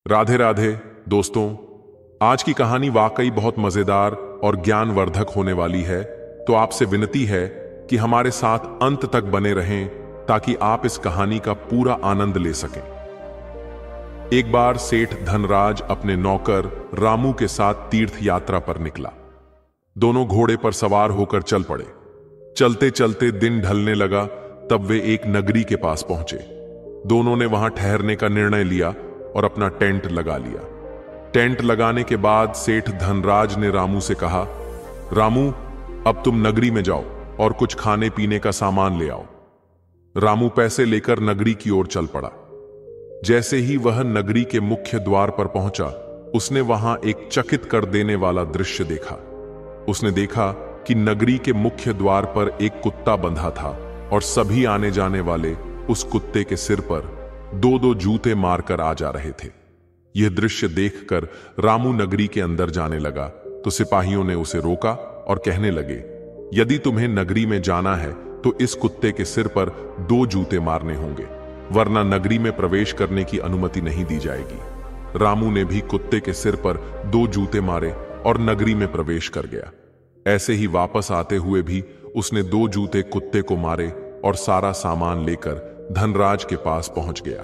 राधे राधे दोस्तों। आज की कहानी वाकई बहुत मजेदार और ज्ञानवर्धक होने वाली है, तो आपसे विनती है कि हमारे साथ अंत तक बने रहें ताकि आप इस कहानी का पूरा आनंद ले सकें। एक बार सेठ धनराज अपने नौकर रामू के साथ तीर्थ यात्रा पर निकला। दोनों घोड़े पर सवार होकर चल पड़े। चलते चलते दिन ढलने लगा, तब वे एक नगरी के पास पहुंचे। दोनों ने वहां ठहरने का निर्णय लिया और अपना टेंट लगा लिया। टेंट लगाने के बाद सेठ धनराज ने रामू से कहा, रामू, अब तुम नगरी में जाओ और कुछ खाने पीने का सामान ले आओ। रामू पैसे लेकर नगरी की ओर चल पड़ा। जैसे ही वह नगरी के मुख्य द्वार पर पहुंचा, उसने वहां एक चकित कर देने वाला दृश्य देखा। उसने देखा कि नगरी के मुख्य द्वार पर एक कुत्ता बंधा था और सभी आने जाने वाले उस कुत्ते के सिर पर दो दो जूते मारकर आ जा रहे थे। यह दृश्य देखकर रामू नगरी के अंदर जाने लगा तो सिपाहियों ने उसे रोका और कहने लगे, यदि तुम्हें नगरी में जाना है तो इस कुत्ते के सिर पर दो जूते मारने होंगे, वरना नगरी में प्रवेश करने की अनुमति नहीं दी जाएगी। रामू ने भी कुत्ते के सिर पर दो जूते मारे और नगरी में प्रवेश कर गया। ऐसे ही वापस आते हुए भी उसने दो जूते कुत्ते को मारे और सारा सामान लेकर धनराज के पास पहुंच गया।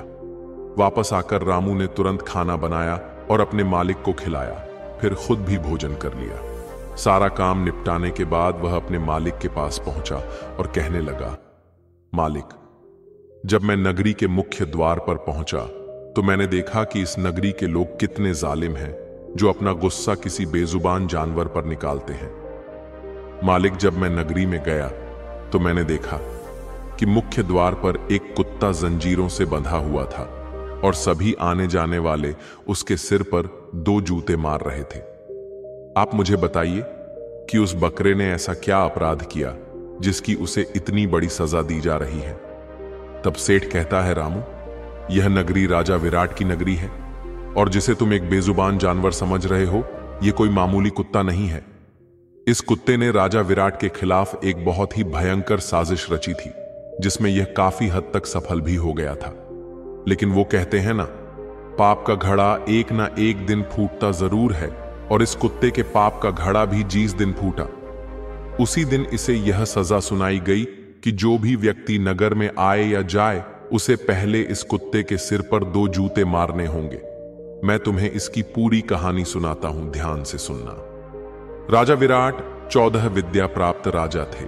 वापस आकर रामू ने तुरंत खाना बनाया और अपने मालिक को खिलाया, फिर खुद भी भोजन कर लिया। सारा काम निपटाने के बाद वह अपने मालिक के पास पहुंचा और कहने लगा, मालिक, जब मैं नगरी के मुख्य द्वार पर पहुंचा तो मैंने देखा कि इस नगरी के लोग कितने जालिम हैं, जो अपना गुस्सा किसी बेजुबान जानवर पर निकालते हैं। मालिक, जब मैं नगरी में गया तो मैंने देखा कि मुख्य द्वार पर एक कुत्ता जंजीरों से बंधा हुआ था और सभी आने जाने वाले उसके सिर पर दो जूते मार रहे थे। आप मुझे बताइए कि उस बकरे ने ऐसा क्या अपराध किया जिसकी उसे इतनी बड़ी सजा दी जा रही है। तब सेठ कहता है, रामू, यह नगरी राजा विराट की नगरी है और जिसे तुम एक बेजुबान जानवर समझ रहे हो, यह कोई मामूली कुत्ता नहीं है। इस कुत्ते ने राजा विराट के खिलाफ एक बहुत ही भयंकर साजिश रची थी, जिसमें यह काफी हद तक सफल भी हो गया था। लेकिन वो कहते हैं ना, पाप का घड़ा एक ना एक दिन फूटता जरूर है, और इस कुत्ते के पाप का घड़ा भी जिस दिन फूटा, उसी दिन इसे यह सजा सुनाई गई कि जो भी व्यक्ति नगर में आए या जाए, उसे पहले इस कुत्ते के सिर पर दो जूते मारने होंगे। मैं तुम्हें इसकी पूरी कहानी सुनाता हूं, ध्यान से सुनना। राजा विराट 14 विद्या प्राप्त राजा थे,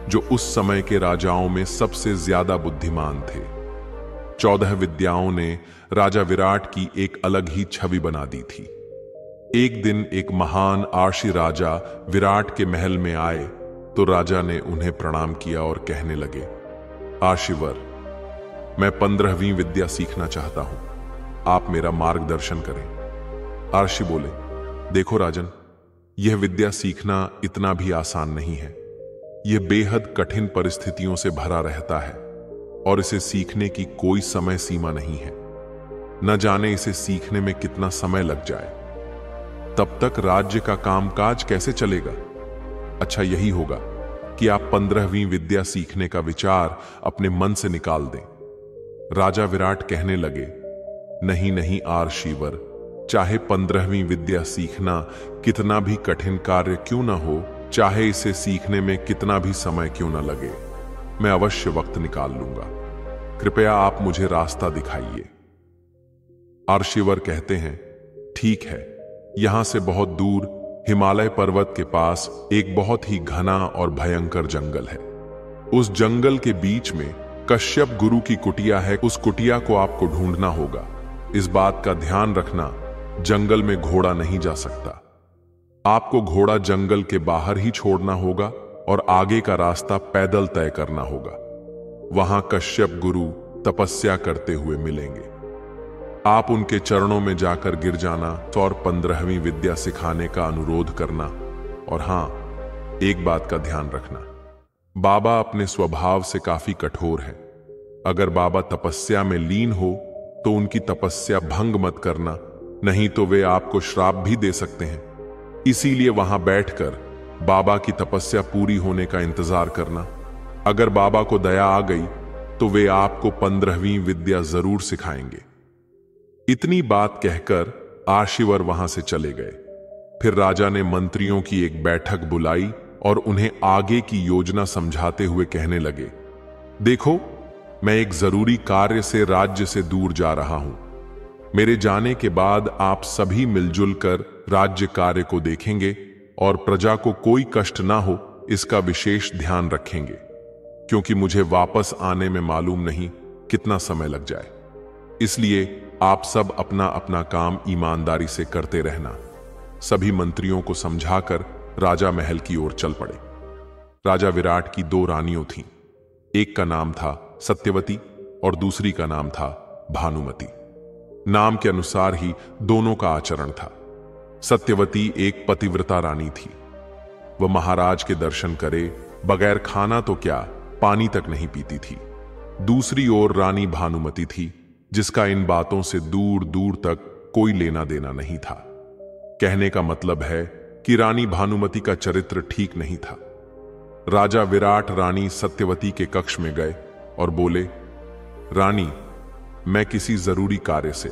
जो उस समय के राजाओं में सबसे ज्यादा बुद्धिमान थे। 14 विद्याओं ने राजा विराट की एक अलग ही छवि बना दी थी। एक दिन एक महान आर्षी राजा विराट के महल में आए तो राजा ने उन्हें प्रणाम किया और कहने लगे, आर्षीवर, मैं 15वीं विद्या सीखना चाहता हूं, आप मेरा मार्गदर्शन करें। आर्षी बोले, देखो राजन, यह विद्या सीखना इतना भी आसान नहीं है। यह बेहद कठिन परिस्थितियों से भरा रहता है और इसे सीखने की कोई समय सीमा नहीं है। न जाने इसे सीखने में कितना समय लग जाए। तब तक राज्य का कामकाज कैसे चलेगा? अच्छा यही होगा कि आप 15वीं विद्या सीखने का विचार अपने मन से निकाल दें। राजा विराट कहने लगे, नहीं नहीं आर्षीवर, चाहे 15वीं विद्या सीखना कितना भी कठिन कार्य क्यों ना हो, चाहे इसे सीखने में कितना भी समय क्यों ना लगे, मैं अवश्य वक्त निकाल लूंगा। कृपया आप मुझे रास्ता दिखाइए। आर्षीवर कहते हैं, ठीक है, यहां से बहुत दूर हिमालय पर्वत के पास एक बहुत ही घना और भयंकर जंगल है। उस जंगल के बीच में कश्यप गुरु की कुटिया है। उस कुटिया को आपको ढूंढना होगा। इस बात का ध्यान रखना, जंगल में घोड़ा नहीं जा सकता। आपको घोड़ा जंगल के बाहर ही छोड़ना होगा और आगे का रास्ता पैदल तय करना होगा। वहां कश्यप गुरु तपस्या करते हुए मिलेंगे। आप उनके चरणों में जाकर गिर जाना और 15वीं विद्या सिखाने का अनुरोध करना। और हां, एक बात का ध्यान रखना, बाबा अपने स्वभाव से काफी कठोर है। अगर बाबा तपस्या में लीन हो तो उनकी तपस्या भंग मत करना, नहीं तो वे आपको श्राप भी दे सकते हैं। इसीलिए वहां बैठकर बाबा की तपस्या पूरी होने का इंतजार करना। अगर बाबा को दया आ गई तो वे आपको 15वीं विद्या जरूर सिखाएंगे। इतनी बात कहकर आशीवर वहां से चले गए। फिर राजा ने मंत्रियों की एक बैठक बुलाई और उन्हें आगे की योजना समझाते हुए कहने लगे, देखो, मैं एक जरूरी कार्य से राज्य से दूर जा रहा हूं। मेरे जाने के बाद आप सभी मिलजुल कर राज्य कार्य को देखेंगे और प्रजा को कोई कष्ट ना हो इसका विशेष ध्यान रखेंगे, क्योंकि मुझे वापस आने में मालूम नहीं कितना समय लग जाए। इसलिए आप सब अपना अपना काम ईमानदारी से करते रहना। सभी मंत्रियों को समझाकर राजा महल की ओर चल पड़े। राजा विराट की 2 रानियों थीं। एक का नाम था सत्यवती और दूसरी का नाम था भानुमति। नाम के अनुसार ही दोनों का आचरण था। सत्यवती एक पतिव्रता रानी थी। वह महाराज के दर्शन करे बगैर खाना तो क्या, पानी तक नहीं पीती थी। दूसरी ओर रानी भानुमति थी, जिसका इन बातों से दूर दूर तक कोई लेना देना नहीं था। कहने का मतलब है कि रानी भानुमति का चरित्र ठीक नहीं था। राजा विराट रानी सत्यवती के कक्ष में गए और बोले, रानी, मैं किसी जरूरी कार्य से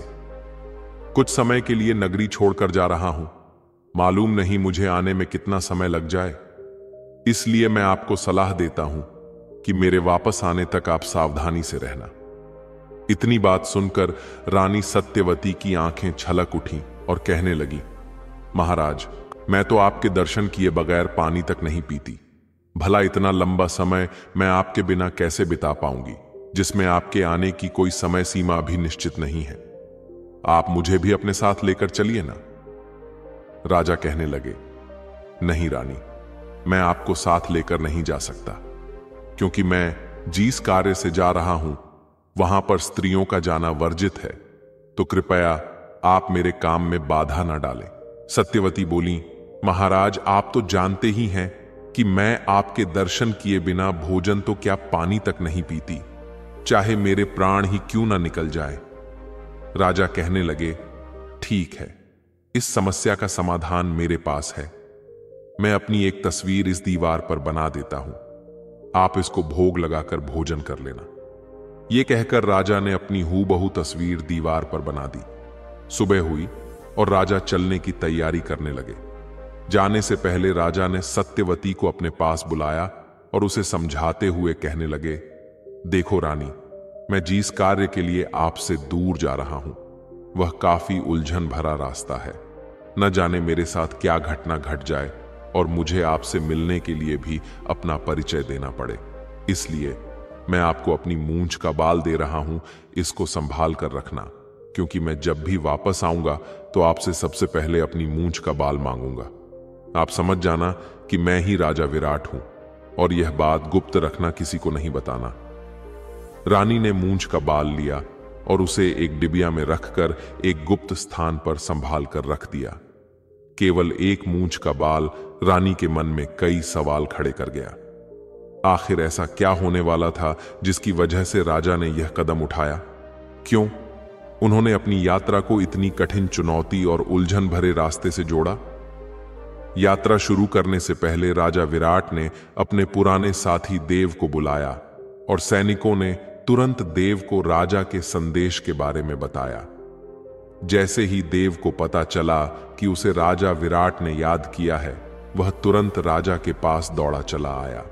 कुछ समय के लिए नगरी छोड़कर जा रहा हूं। मालूम नहीं मुझे आने में कितना समय लग जाए, इसलिए मैं आपको सलाह देता हूं कि मेरे वापस आने तक आप सावधानी से रहना। इतनी बात सुनकर रानी सत्यवती की आंखें छलक उठीं और कहने लगी, महाराज, मैं तो आपके दर्शन किए बगैर पानी तक नहीं पीती। भला इतना लंबा समय मैं आपके बिना कैसे बिता पाऊंगी, जिसमें आपके आने की कोई समय सीमा भी निश्चित नहीं है। आप मुझे भी अपने साथ लेकर चलिए ना। राजा कहने लगे, नहीं रानी, मैं आपको साथ लेकर नहीं जा सकता, क्योंकि मैं जिस कार्य से जा रहा हूं वहां पर स्त्रियों का जाना वर्जित है, तो कृपया आप मेरे काम में बाधा ना डालें। सत्यवती बोली, महाराज, आप तो जानते ही हैं कि मैं आपके दर्शन किए बिना भोजन तो क्या पानी तक नहीं पीती, चाहे मेरे प्राण ही क्यों ना निकल जाए। राजा कहने लगे, ठीक है, इस समस्या का समाधान मेरे पास है। मैं अपनी एक तस्वीर इस दीवार पर बना देता हूं, आप इसको भोग लगाकर भोजन कर लेना। यह कहकर राजा ने अपनी हूबहू तस्वीर दीवार पर बना दी। सुबह हुई और राजा चलने की तैयारी करने लगे। जाने से पहले राजा ने सत्यवती को अपने पास बुलाया और उसे समझाते हुए कहने लगे, देखो रानी, मैं जिस कार्य के लिए आपसे दूर जा रहा हूं वह काफी उलझन भरा रास्ता है। न जाने मेरे साथ क्या घटना घट जाए और मुझे आपसे मिलने के लिए भी अपना परिचय देना पड़े। इसलिए मैं आपको अपनी मूंछ का बाल दे रहा हूं, इसको संभाल कर रखना, क्योंकि मैं जब भी वापस आऊंगा तो आपसे सबसे पहले अपनी मूंछ का बाल मांगूंगा। आप समझ जाना कि मैं ही राजा विराट हूं और यह बात गुप्त रखना, किसी को नहीं बताना। रानी ने मूंछ का बाल लिया और उसे एक डिबिया में रखकर एक गुप्त स्थान पर संभाल कर रख दिया। केवल एक मूंछ का बाल रानी के मन में कई सवाल खड़े कर गया। आखिर ऐसा क्या होने वाला था जिसकी वजह से राजा ने यह कदम उठाया? क्यों उन्होंने अपनी यात्रा को इतनी कठिन चुनौती और उलझन भरे रास्ते से जोड़ा? यात्रा शुरू करने से पहले राजा विराट ने अपने पुराने साथी देव को बुलाया और सैनिकों ने तुरंत देव को राजा के संदेश के बारे में बताया। जैसे ही देव को पता चला कि उसे राजा विराट ने याद किया है, वह तुरंत राजा के पास दौड़ा चला आया।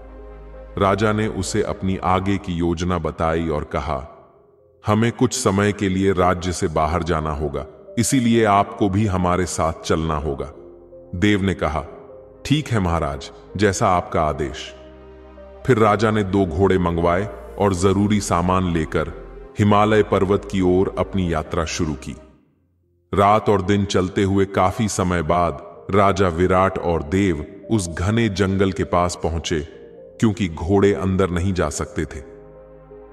राजा ने उसे अपनी आगे की योजना बताई और कहा, हमें कुछ समय के लिए राज्य से बाहर जाना होगा, इसीलिए आपको भी हमारे साथ चलना होगा। देव ने कहा, ठीक है महाराज, जैसा आपका आदेश। फिर राजा ने 2 घोड़े मंगवाए और जरूरी सामान लेकर हिमालय पर्वत की ओर अपनी यात्रा शुरू की। रात और दिन चलते हुए काफी समय बाद राजा विराट और देव उस घने जंगल के पास पहुंचे, क्योंकि घोड़े अंदर नहीं जा सकते थे।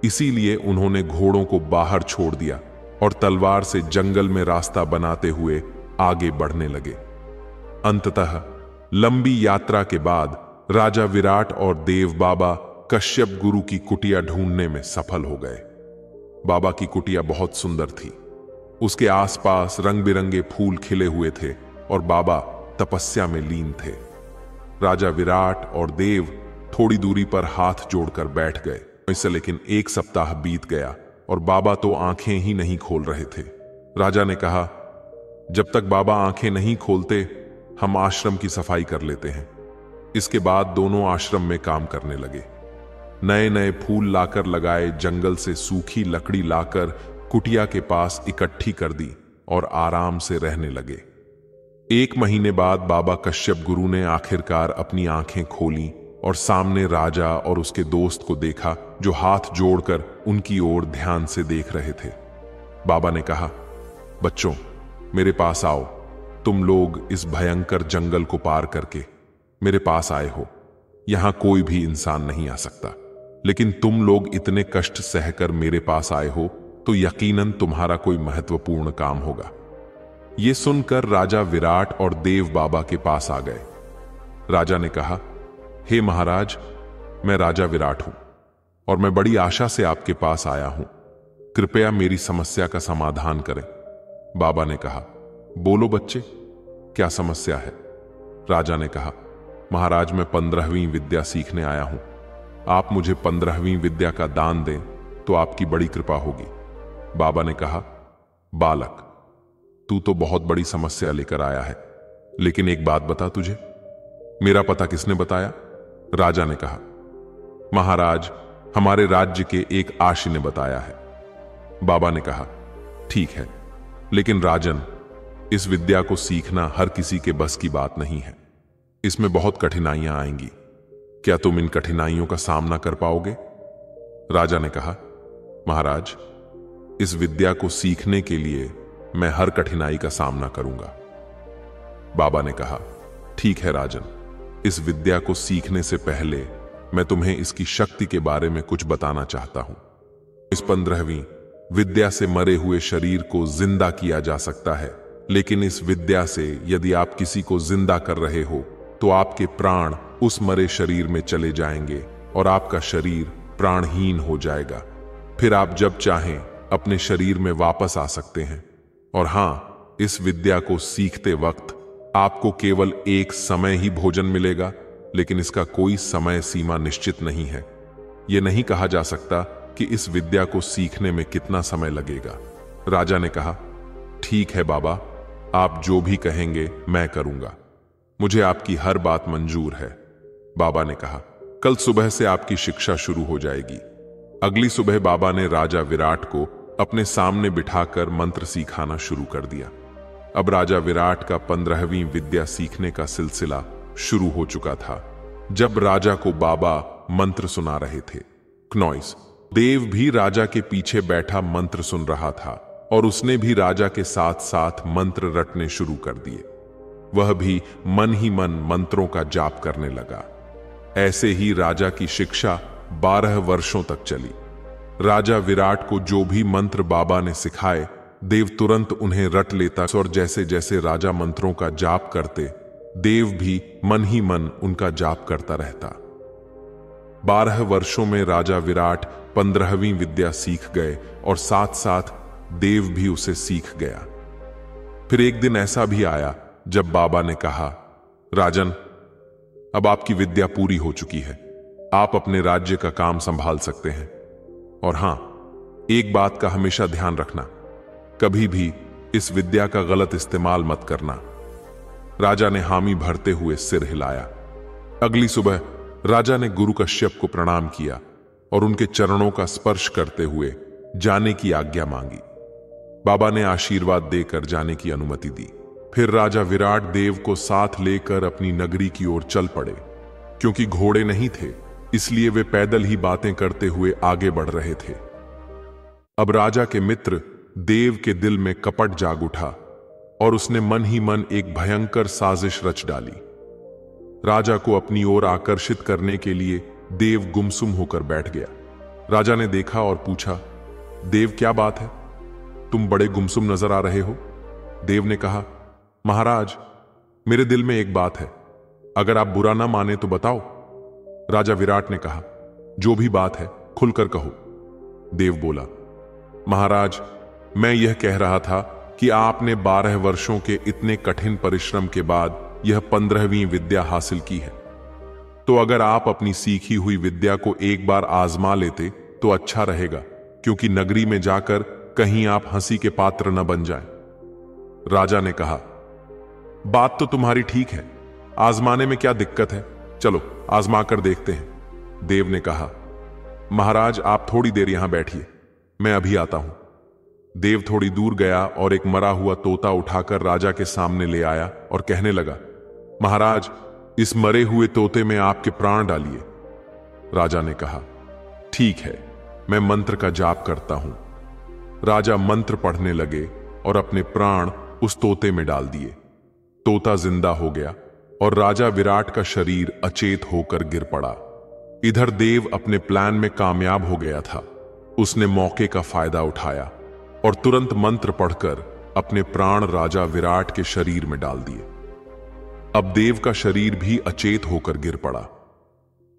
इसीलिए उन्होंने घोड़ों को बाहर छोड़ दिया और तलवार से जंगल में रास्ता बनाते हुए आगे बढ़ने लगे। अंततः लंबी यात्रा के बाद राजा विराट और देव बाबा कश्यप गुरु की कुटिया ढूंढने में सफल हो गए। बाबा की कुटिया बहुत सुंदर थी। उसके आसपास रंग बिरंगे फूल खिले हुए थे और बाबा तपस्या में लीन थे। राजा विराट और देव थोड़ी दूरी पर हाथ जोड़कर बैठ गए। इससे लेकिन 1 सप्ताह बीत गया और बाबा तो आंखें ही नहीं खोल रहे थे। राजा ने कहा, जब तक बाबा आंखें नहीं खोलते हम आश्रम की सफाई कर लेते हैं। इसके बाद दोनों आश्रम में काम करने लगे। नए नए फूल लाकर लगाए, जंगल से सूखी लकड़ी लाकर कुटिया के पास इकट्ठी कर दी और आराम से रहने लगे। 1 महीने बाद बाबा कश्यप गुरु ने आखिरकार अपनी आंखें खोली और सामने राजा और उसके दोस्त को देखा, जो हाथ जोड़कर उनकी ओर ध्यान से देख रहे थे। बाबा ने कहा, बच्चों, मेरे पास आओ। तुम लोग इस भयंकर जंगल को पार करके मेरे पास आए हो। यहां कोई भी इंसान नहीं आ सकता, लेकिन तुम लोग इतने कष्ट सहकर मेरे पास आए हो तो यकीनन तुम्हारा कोई महत्वपूर्ण काम होगा। यह सुनकर राजा विराट और देव बाबा के पास आ गए। राजा ने कहा, हे महाराज, मैं राजा विराट हूं और मैं बड़ी आशा से आपके पास आया हूं। कृपया मेरी समस्या का समाधान करें। बाबा ने कहा, बोलो बच्चे, क्या समस्या है? राजा ने कहा, महाराज, मैं 15वीं विद्या सीखने आया हूं। आप मुझे 15वीं विद्या का दान दें तो आपकी बड़ी कृपा होगी। बाबा ने कहा, बालक, तू तो बहुत बड़ी समस्या लेकर आया है, लेकिन एक बात बता, तुझे मेरा पता किसने बताया? राजा ने कहा, महाराज, हमारे राज्य के एक आशी ने बताया है। बाबा ने कहा, ठीक है, लेकिन राजन, इस विद्या को सीखना हर किसी के बस की बात नहीं है। इसमें बहुत कठिनाइयां आएंगी। क्या तुम इन कठिनाइयों का सामना कर पाओगे? राजा ने कहा, महाराज, इस विद्या को सीखने के लिए मैं हर कठिनाई का सामना करूंगा। बाबा ने कहा, ठीक है राजन, इस विद्या को सीखने से पहले मैं तुम्हें इसकी शक्ति के बारे में कुछ बताना चाहता हूं। इस 15वीं विद्या से मरे हुए शरीर को जिंदा किया जा सकता है, लेकिन इस विद्या से यदि आप किसी को जिंदा कर रहे हो तो आपके प्राण उस मरे शरीर में चले जाएंगे और आपका शरीर प्राणहीन हो जाएगा। फिर आप जब चाहें अपने शरीर में वापस आ सकते हैं। और हां, इस विद्या को सीखते वक्त आपको केवल एक समय ही भोजन मिलेगा, लेकिन इसका कोई समय सीमा निश्चित नहीं है। यह नहीं कहा जा सकता कि इस विद्या को सीखने में कितना समय लगेगा। राजा ने कहा, ठीक है बाबा, आप जो भी कहेंगे मैं करूंगा। मुझे आपकी हर बात मंजूर है। बाबा ने कहा, कल सुबह से आपकी शिक्षा शुरू हो जाएगी। अगली सुबह बाबा ने राजा विराट को अपने सामने बिठाकर मंत्र सिखाना शुरू कर दिया। अब राजा विराट का 15वीं विद्या सीखने का सिलसिला शुरू हो चुका था। जब राजा को बाबा मंत्र सुना रहे थे, क्नॉइस देव भी राजा के पीछे बैठा मंत्र सुन रहा था और उसने भी राजा के साथ साथ मंत्र रटने शुरू कर दिए। वह भी मन ही मन मंत्रों का जाप करने लगा। ऐसे ही राजा की शिक्षा 12 वर्षों तक चली। राजा विराट को जो भी मंत्र बाबा ने सिखाए, देव तुरंत उन्हें रट लेता और जैसे जैसे राजा मंत्रों का जाप करते, देव भी मन ही मन उनका जाप करता रहता। 12 वर्षों में राजा विराट 15वीं विद्या सीख गए और साथ साथ देव भी उसे सीख गया। फिर एक दिन ऐसा भी आया जब बाबा ने कहा, राजन, अब आपकी विद्या पूरी हो चुकी है। आप अपने राज्य का काम संभाल सकते हैं। और हां, एक बात का हमेशा ध्यान रखना, कभी भी इस विद्या का गलत इस्तेमाल मत करना। राजा ने हामी भरते हुए सिर हिलाया। अगली सुबह राजा ने गुरु कश्यप को प्रणाम किया और उनके चरणों का स्पर्श करते हुए जाने की आज्ञा मांगी। बाबा ने आशीर्वाद देकर जाने की अनुमति दी। फिर राजा विराट देव को साथ लेकर अपनी नगरी की ओर चल पड़े। क्योंकि घोड़े नहीं थे, इसलिए वे पैदल ही बातें करते हुए आगे बढ़ रहे थे। अब राजा के मित्र देव के दिल में कपट जाग उठा और उसने मन ही मन एक भयंकर साजिश रच डाली। राजा को अपनी ओर आकर्षित करने के लिए देव गुमसुम होकर बैठ गया। राजा ने देखा और पूछा, देव, क्या बात है? तुम बड़े गुमसुम नजर आ रहे हो। देव ने कहा, महाराज, मेरे दिल में एक बात है, अगर आप बुरा ना माने तो बताओ। राजा विराट ने कहा, जो भी बात है खुलकर कहो। देव बोला, महाराज, मैं यह कह रहा था कि आपने 12 वर्षों के इतने कठिन परिश्रम के बाद यह 15वीं विद्या हासिल की है, तो अगर आप अपनी सीखी हुई विद्या को एक बार आजमा लेते तो अच्छा रहेगा, क्योंकि नगरी में जाकर कहीं आप हंसी के पात्र न बन जाएं। राजा ने कहा, बात तो तुम्हारी ठीक है, आजमाने में क्या दिक्कत है, चलो आजमा कर देखते हैं। देव ने कहा, महाराज आप थोड़ी देर यहां बैठिए, मैं अभी आता हूं। देव थोड़ी दूर गया और एक मरा हुआ तोता उठाकर राजा के सामने ले आया और कहने लगा, महाराज इस मरे हुए तोते में आपके प्राण डालिए। राजा ने कहा, ठीक है, मैं मंत्र का जाप करता हूं। राजा मंत्र पढ़ने लगे और अपने प्राण उस तोते में डाल दिए। तोता जिंदा हो गया और राजा विराट का शरीर अचेत होकर गिर पड़ा। इधर देव अपने प्लान में कामयाब हो गया था। उसने मौके का फायदा उठाया और तुरंत मंत्र पढ़कर अपने प्राण राजा विराट के शरीर में डाल दिए। अब देव का शरीर भी अचेत होकर गिर पड़ा।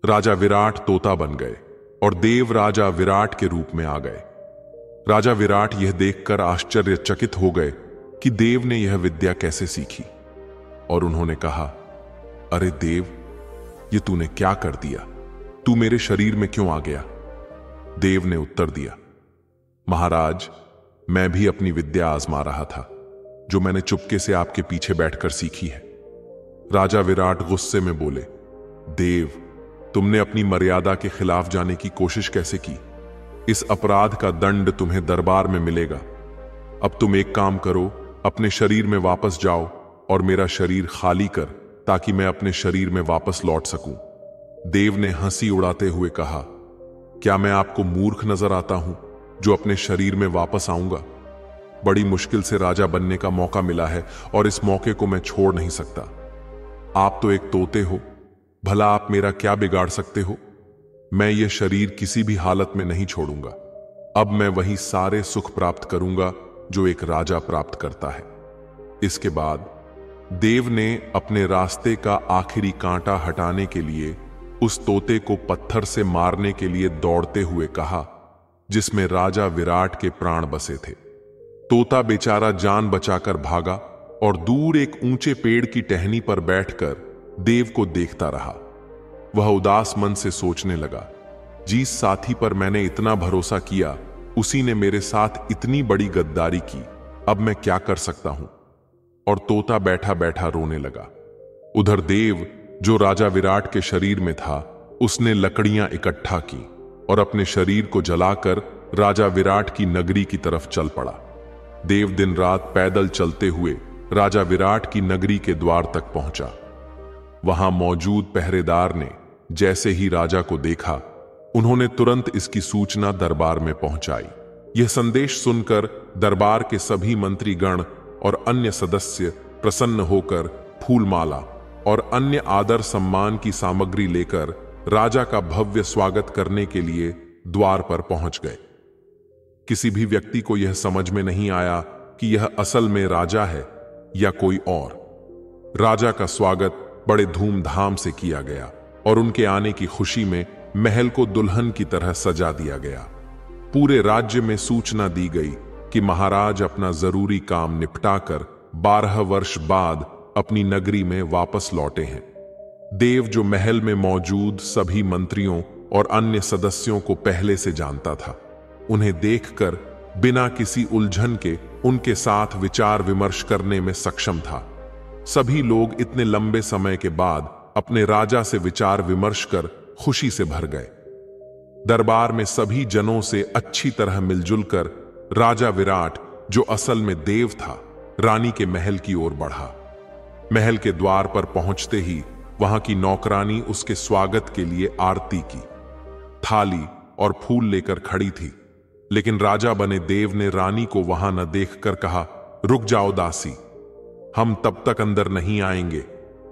राजा विराट तोता बन गए और देव राजा विराट के रूप में आ गए। राजा विराट यह देखकर आश्चर्यचकित हो गए कि देव ने यह विद्या कैसे सीखी, और उन्होंने कहा, अरे देव, ये तूने क्या कर दिया? तू मेरे शरीर में क्यों आ गया? देव ने उत्तर दिया, महाराज मैं भी अपनी विद्या आजमा रहा था, जो मैंने चुपके से आपके पीछे बैठकर सीखी है। राजा विराट गुस्से में बोले, देव, तुमने अपनी मर्यादा के खिलाफ जाने की कोशिश कैसे की? इस अपराध का दंड तुम्हें दरबार में मिलेगा। अब तुम एक काम करो, अपने शरीर में वापस जाओ और मेरा शरीर खाली कर, ताकि मैं अपने शरीर में वापस लौट सकूं। देव ने हंसी उड़ाते हुए कहा, क्या मैं आपको मूर्ख नजर आता हूं जो अपने शरीर में वापस आऊंगा? बड़ी मुश्किल से राजा बनने का मौका मिला है और इस मौके को मैं छोड़ नहीं सकता। आप तो एक तोते हो, भला आप मेरा क्या बिगाड़ सकते हो? मैं ये शरीर किसी भी हालत में नहीं छोड़ूंगा। अब मैं वही सारे सुख प्राप्त करूंगा जो एक राजा प्राप्त करता है। इसके बाद देव ने अपने रास्ते का आखिरी कांटा हटाने के लिए उस तोते को पत्थर से मारने के लिए दौड़ते हुए कहा, जिसमें राजा विराट के प्राण बसे थे। तोता बेचारा जान बचाकर भागा और दूर एक ऊंचे पेड़ की टहनी पर बैठकर देव को देखता रहा। वह उदास मन से सोचने लगा, जिस साथी पर मैंने इतना भरोसा किया, उसी ने मेरे साथ इतनी बड़ी गद्दारी की। अब मैं क्या कर सकता हूं? और तोता बैठा बैठा रोने लगा। उधर देव, जो राजा विराट के शरीर में था, उसने लकड़ियां इकट्ठा की और अपने शरीर को जलाकर राजा विराट की नगरी की तरफ चल पड़ा। देव दिन रात पैदल चलते हुए राजा विराट की नगरी के द्वार तक पहुंचा। वहां मौजूद पहरेदार ने जैसे ही राजा को देखा, उन्होंने तुरंत इसकी सूचना दरबार में पहुंचाई। यह संदेश सुनकर दरबार के सभी मंत्रीगण और अन्य सदस्य प्रसन्न होकर फूलमाला और अन्य आदर सम्मान की सामग्री लेकर राजा का भव्य स्वागत करने के लिए द्वार पर पहुंच गए। किसी भी व्यक्ति को यह समझ में नहीं आया कि यह असल में राजा है या कोई और। राजा का स्वागत बड़े धूमधाम से किया गया और उनके आने की खुशी में महल को दुल्हन की तरह सजा दिया गया। पूरे राज्य में सूचना दी गई कि महाराज अपना जरूरी काम निपटाकर 12 वर्ष बाद अपनी नगरी में वापस लौटे हैं। देव, जो महल में मौजूद सभी मंत्रियों और अन्य सदस्यों को पहले से जानता था, उन्हें देखकर बिना किसी उलझन के उनके साथ विचार विमर्श करने में सक्षम था। सभी लोग इतने लंबे समय के बाद अपने राजा से विचार विमर्श कर खुशी से भर गए। दरबार में सभी जनों से अच्छी तरह मिलजुल कर राजा विराट, जो असल में देव था, रानी के महल की ओर बढ़ा। महल के द्वार पर पहुंचते ही वहां की नौकरानी उसके स्वागत के लिए आरती की, थाली और फूल लेकर खड़ी थी। लेकिन राजा बने देव ने रानी को वहां न देखकर कहा, रुक जाओ दासी, हम तब तक अंदर नहीं आएंगे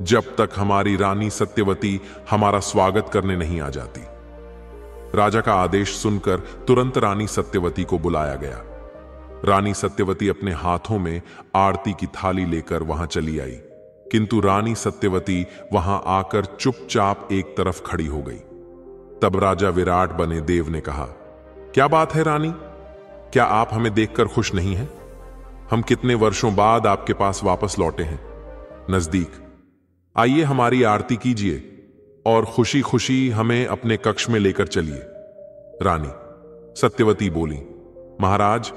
जब तक हमारी रानी सत्यवती हमारा स्वागत करने नहीं आ जाती। राजा का आदेश सुनकर तुरंत रानी सत्यवती को बुलाया गया। रानी सत्यवती अपने हाथों में आरती की थाली लेकर वहां चली आई, किंतु रानी सत्यवती वहां आकर चुपचाप एक तरफ खड़ी हो गई। तब राजा विराट बने देव ने कहा, क्या बात है रानी, क्या आप हमें देखकर खुश नहीं हैं? हम कितने वर्षों बाद आपके पास वापस लौटे हैं। नजदीक आइए, हमारी आरती कीजिए और खुशी खुशी हमें अपने कक्ष में लेकर चलिए। रानी सत्यवती बोली, महाराज,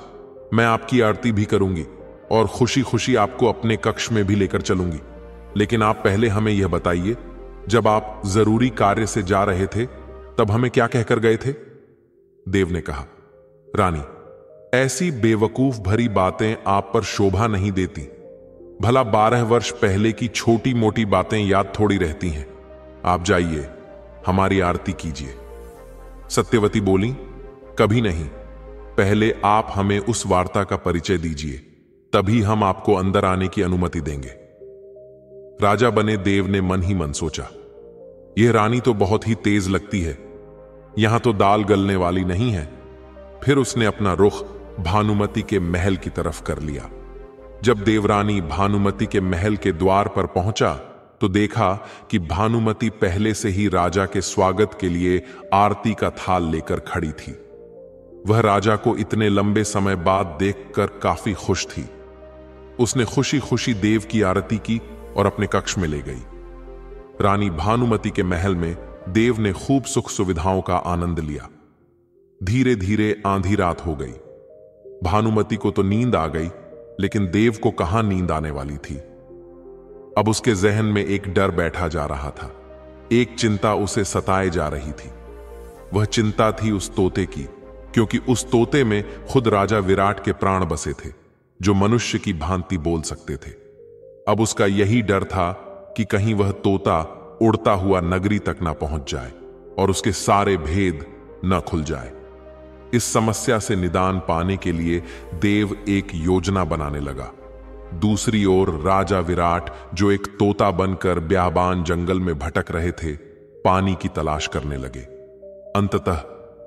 मैं आपकी आरती भी करूंगी और खुशी खुशी आपको अपने कक्ष में भी लेकर चलूंगी। लेकिन आप पहले हमें यह बताइए, जब आप जरूरी कार्य से जा रहे थे तब हमें क्या कहकर गए थे? देव ने कहा, रानी, ऐसी बेवकूफ भरी बातें आप पर शोभा नहीं देती। भला 12 वर्ष पहले की छोटी मोटी बातें याद थोड़ी रहती हैं। आप जाइए, हमारी आरती कीजिए। सत्यवती बोली, कभी नहीं, पहले आप हमें उस वार्ता का परिचय दीजिए, तभी हम आपको अंदर आने की अनुमति देंगे। राजा बने देव ने मन ही मन सोचा, यह रानी तो बहुत ही तेज लगती है, यहां तो दाल गलने वाली नहीं है। फिर उसने अपना रुख भानुमति के महल की तरफ कर लिया। जब देवरानी भानुमति के महल के द्वार पर पहुंचा तो देखा कि भानुमति पहले से ही राजा के स्वागत के लिए आरती का थाल लेकर खड़ी थी। वह राजा को इतने लंबे समय बाद देखकर काफी खुश थी। उसने खुशी खुशी देव की आरती की और अपने कक्ष में ले गई। रानी भानुमति के महल में देव ने खूब सुख सुविधाओं का आनंद लिया। धीरे धीरे आंधी रात हो गई। भानुमति को तो नींद आ गई, लेकिन देव को कहां नींद आने वाली थी। अब उसके जहन में एक डर बैठा जा रहा था, एक चिंता उसे सताए जा रही थी। वह चिंता थी उस तोते की, क्योंकि उस तोते में खुद राजा विराट के प्राण बसे थे, जो मनुष्य की भांति बोल सकते थे। अब उसका यही डर था कि कहीं वह तोता उड़ता हुआ नगरी तक ना पहुंच जाए और उसके सारे भेद न खुल जाए। इस समस्या से निदान पाने के लिए देव एक योजना बनाने लगा। दूसरी ओर राजा विराट, जो एक तोता बनकर ब्याबान जंगल में भटक रहे थे, पानी की तलाश करने लगे। अंततः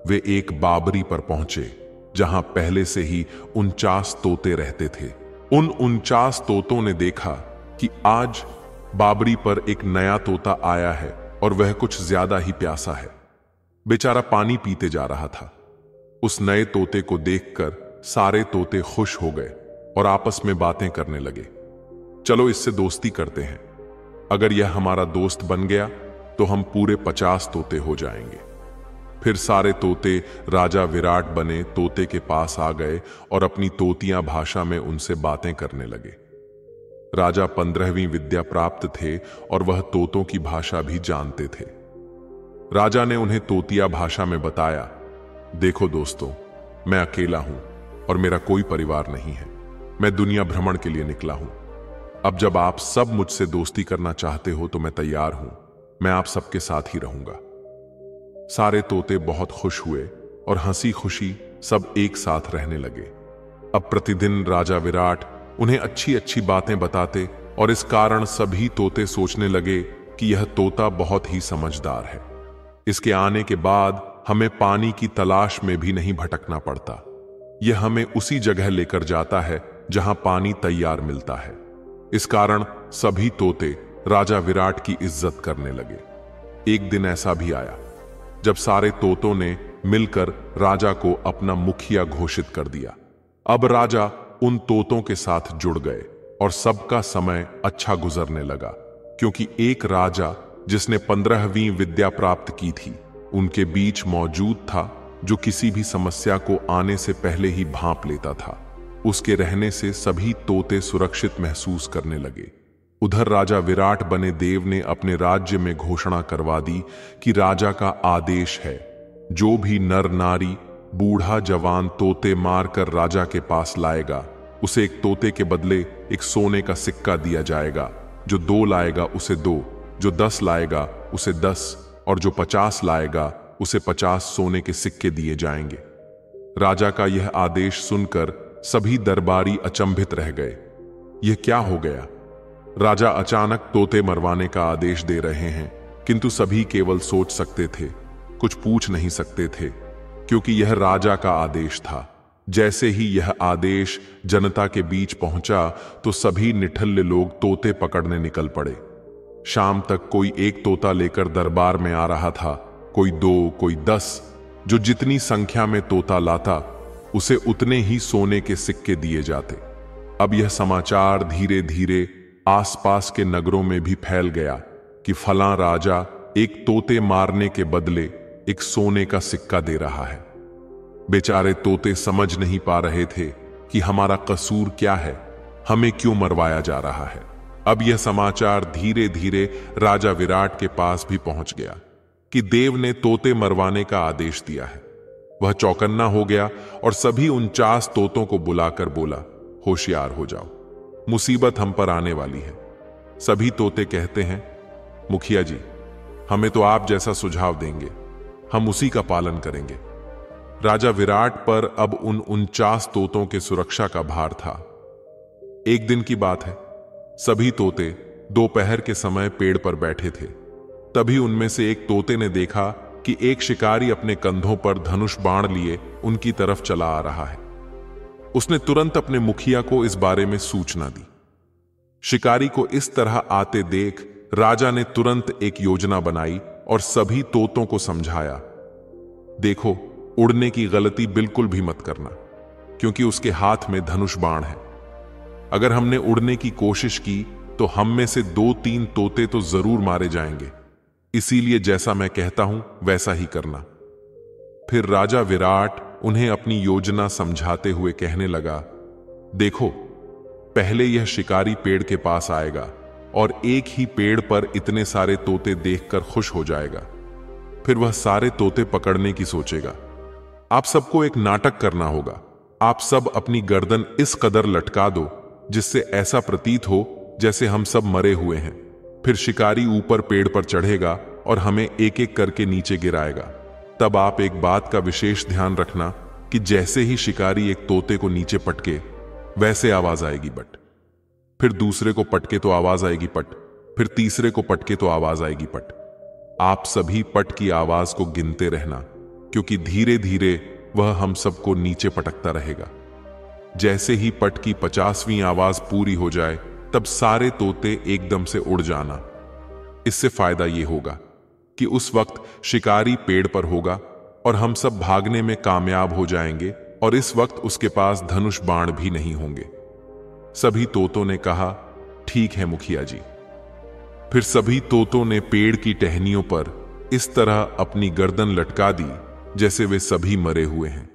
वे एक बाबरी पर पहुंचे, जहां पहले से ही 49 तोते रहते थे। उन 49 तोतों ने देखा कि आज बाबरी पर एक नया तोता आया है और वह कुछ ज्यादा ही प्यासा है। बेचारा पानी पीते जा रहा था। उस नए तोते को देखकर सारे तोते खुश हो गए और आपस में बातें करने लगे, चलो इससे दोस्ती करते हैं। अगर यह हमारा दोस्त बन गया तो हम पूरे 50 तोते हो जाएंगे। फिर सारे तोते राजा विराट बने तोते के पास आ गए और अपनी तोतिया भाषा में उनसे बातें करने लगे। राजा 15वीं विद्या प्राप्त थे और वह तोतों की भाषा भी जानते थे। राजा ने उन्हें तोतिया भाषा में बताया, देखो दोस्तों, मैं अकेला हूं और मेरा कोई परिवार नहीं है। मैं दुनिया भ्रमण के लिए निकला हूं। अब जब आप सब मुझसे दोस्ती करना चाहते हो तो मैं तैयार हूं। मैं आप सबके साथ ही रहूंगा। सारे तोते बहुत खुश हुए और हंसी खुशी सब एक साथ रहने लगे। अब प्रतिदिन राजा विराट उन्हें अच्छी अच्छी बातें बताते और इस कारण सभी तोते सोचने लगे कि यह तोता बहुत ही समझदार है। इसके आने के बाद हमें पानी की तलाश में भी नहीं भटकना पड़ता। यह हमें उसी जगह लेकर जाता है जहां पानी तैयार मिलता है। इस कारण सभी तोते राजा विराट की इज्जत करने लगे। एक दिन ऐसा भी आया जब सारे तोतों ने मिलकर राजा को अपना मुखिया घोषित कर दिया। अब राजा उन तोतों के साथ जुड़ गए और सबका समय अच्छा गुजरने लगा, क्योंकि एक राजा जिसने 15वीं विद्या प्राप्त की थी उनके बीच मौजूद था, जो किसी भी समस्या को आने से पहले ही भांप लेता था। उसके रहने से सभी तोते सुरक्षित महसूस करने लगे। उधर राजा विराट बने देव ने अपने राज्य में घोषणा करवा दी कि राजा का आदेश है, जो भी नर नारी बूढ़ा जवान तोते मारकर राजा के पास लाएगा, उसे एक तोते के बदले एक सोने का सिक्का दिया जाएगा। जो 2 लाएगा उसे 2, जो 10 लाएगा उसे 10 और जो 50 लाएगा उसे 50 सोने के सिक्के दिए जाएंगे। राजा का यह आदेश सुनकर सभी दरबारी अचंभित रह गए। यह क्या हो गया? राजा अचानक तोते मरवाने का आदेश दे रहे हैं, किंतु सभी केवल सोच सकते थे, कुछ पूछ नहीं सकते थे, क्योंकि यह राजा का आदेश था। जैसे ही यह आदेश जनता के बीच पहुंचा तो सभी निठल्ले लोग तोते पकड़ने निकल पड़े। शाम तक कोई एक तोता लेकर दरबार में आ रहा था, कोई 2, कोई 10। जो जितनी संख्या में तोता लाता उसे उतने ही सोने के सिक्के दिए जाते। अब यह समाचार धीरे धीरे आसपास के नगरों में भी फैल गया कि फलां राजा एक तोते मारने के बदले एक सोने का सिक्का दे रहा है। बेचारे तोते समझ नहीं पा रहे थे कि हमारा कसूर क्या है, हमें क्यों मरवाया जा रहा है। अब यह समाचार धीरे धीरे राजा विराट के पास भी पहुंच गया कि देव ने तोते मरवाने का आदेश दिया है। वह चौकन्ना हो गया और सभी 49 तोतों को बुलाकर बोला, होशियार हो जाओ, मुसीबत हम पर आने वाली है। सभी तोते कहते हैं, मुखिया जी, हमें तो आप जैसा सुझाव देंगे, हम उसी का पालन करेंगे। राजा विराट पर अब उन 49 तोतों के सुरक्षा का भार था। एक दिन की बात है, सभी तोते दोपहर के समय पेड़ पर बैठे थे। तभी उनमें से एक तोते ने देखा कि एक शिकारी अपने कंधों पर धनुष बाण लिए उनकी तरफ चला आ रहा है। उसने तुरंत अपने मुखिया को इस बारे में सूचना दी। शिकारी को इस तरह आते देख राजा ने तुरंत एक योजना बनाई और सभी तोतों को समझाया, देखो, उड़ने की गलती बिल्कुल भी मत करना, क्योंकि उसके हाथ में धनुष बाण है। अगर हमने उड़ने की कोशिश की तो हम में से 2-3 तोते तो जरूर मारे जाएंगे, इसीलिए जैसा मैं कहता हूं वैसा ही करना। फिर राजा विराट उन्हें अपनी योजना समझाते हुए कहने लगा, देखो, पहले यह शिकारी पेड़ के पास आएगा और एक ही पेड़ पर इतने सारे तोते देखकर खुश हो जाएगा। फिर वह सारे तोते पकड़ने की सोचेगा। आप सबको एक नाटक करना होगा। आप सब अपनी गर्दन इस कदर लटका दो जिससे ऐसा प्रतीत हो जैसे हम सब मरे हुए हैं। फिर शिकारी ऊपर पेड़ पर चढ़ेगा और हमें एक एक करके नीचे गिराएगा। तब आप एक बात का विशेष ध्यान रखना कि जैसे ही शिकारी एक तोते को नीचे पटके, वैसे आवाज आएगी बट। फिर दूसरे को पटके तो आवाज आएगी पट, फिर तीसरे को पटके तो आवाज आएगी पट। आप सभी पट की आवाज को गिनते रहना, क्योंकि धीरे धीरे वह हम सबको नीचे पटकता रहेगा। जैसे ही पट की 50वीं आवाज पूरी हो जाए, तब सारे तोते एकदम से उड़ जाना। इससे फायदा यह होगा कि उस वक्त शिकारी पेड़ पर होगा और हम सब भागने में कामयाब हो जाएंगे और इस वक्त उसके पास धनुष बाण भी नहीं होंगे। सभी तोतों ने कहा, ठीक है मुखिया जी। फिर सभी तोतों ने पेड़ की टहनियों पर इस तरह अपनी गर्दन लटका दी जैसे वे सभी मरे हुए हैं।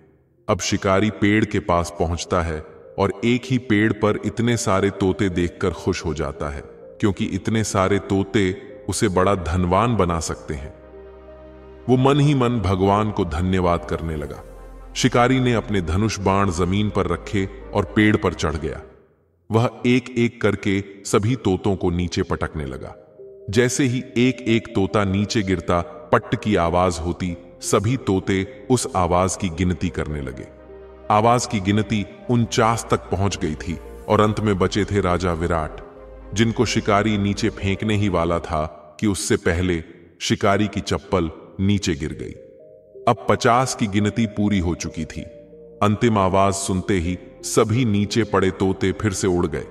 अब शिकारी पेड़ के पास पहुंचता है और एक ही पेड़ पर इतने सारे तोते देखकर खुश हो जाता है, क्योंकि इतने सारे तोते उसे बड़ा धनवान बना सकते हैं। वो मन ही मन भगवान को धन्यवाद करने लगा। शिकारी ने अपने धनुष बाण जमीन पर रखे और पेड़ पर चढ़ गया। वह एक एक करके सभी तोतों को नीचे पटकने लगा। जैसे ही एक एक तोता नीचे गिरता, पट्ट की आवाज होती, सभी तोते उस आवाज की गिनती करने लगे। आवाज की गिनती 49 तक पहुंच गई थी और अंत में बचे थे राजा विराट, जिनको शिकारी नीचे फेंकने ही वाला था कि उससे पहले शिकारी की चप्पल नीचे गिर गई। अब 50 की गिनती पूरी हो चुकी थी। अंतिम आवाज सुनते ही सभी नीचे पड़े तोते फिर से उड़ गए,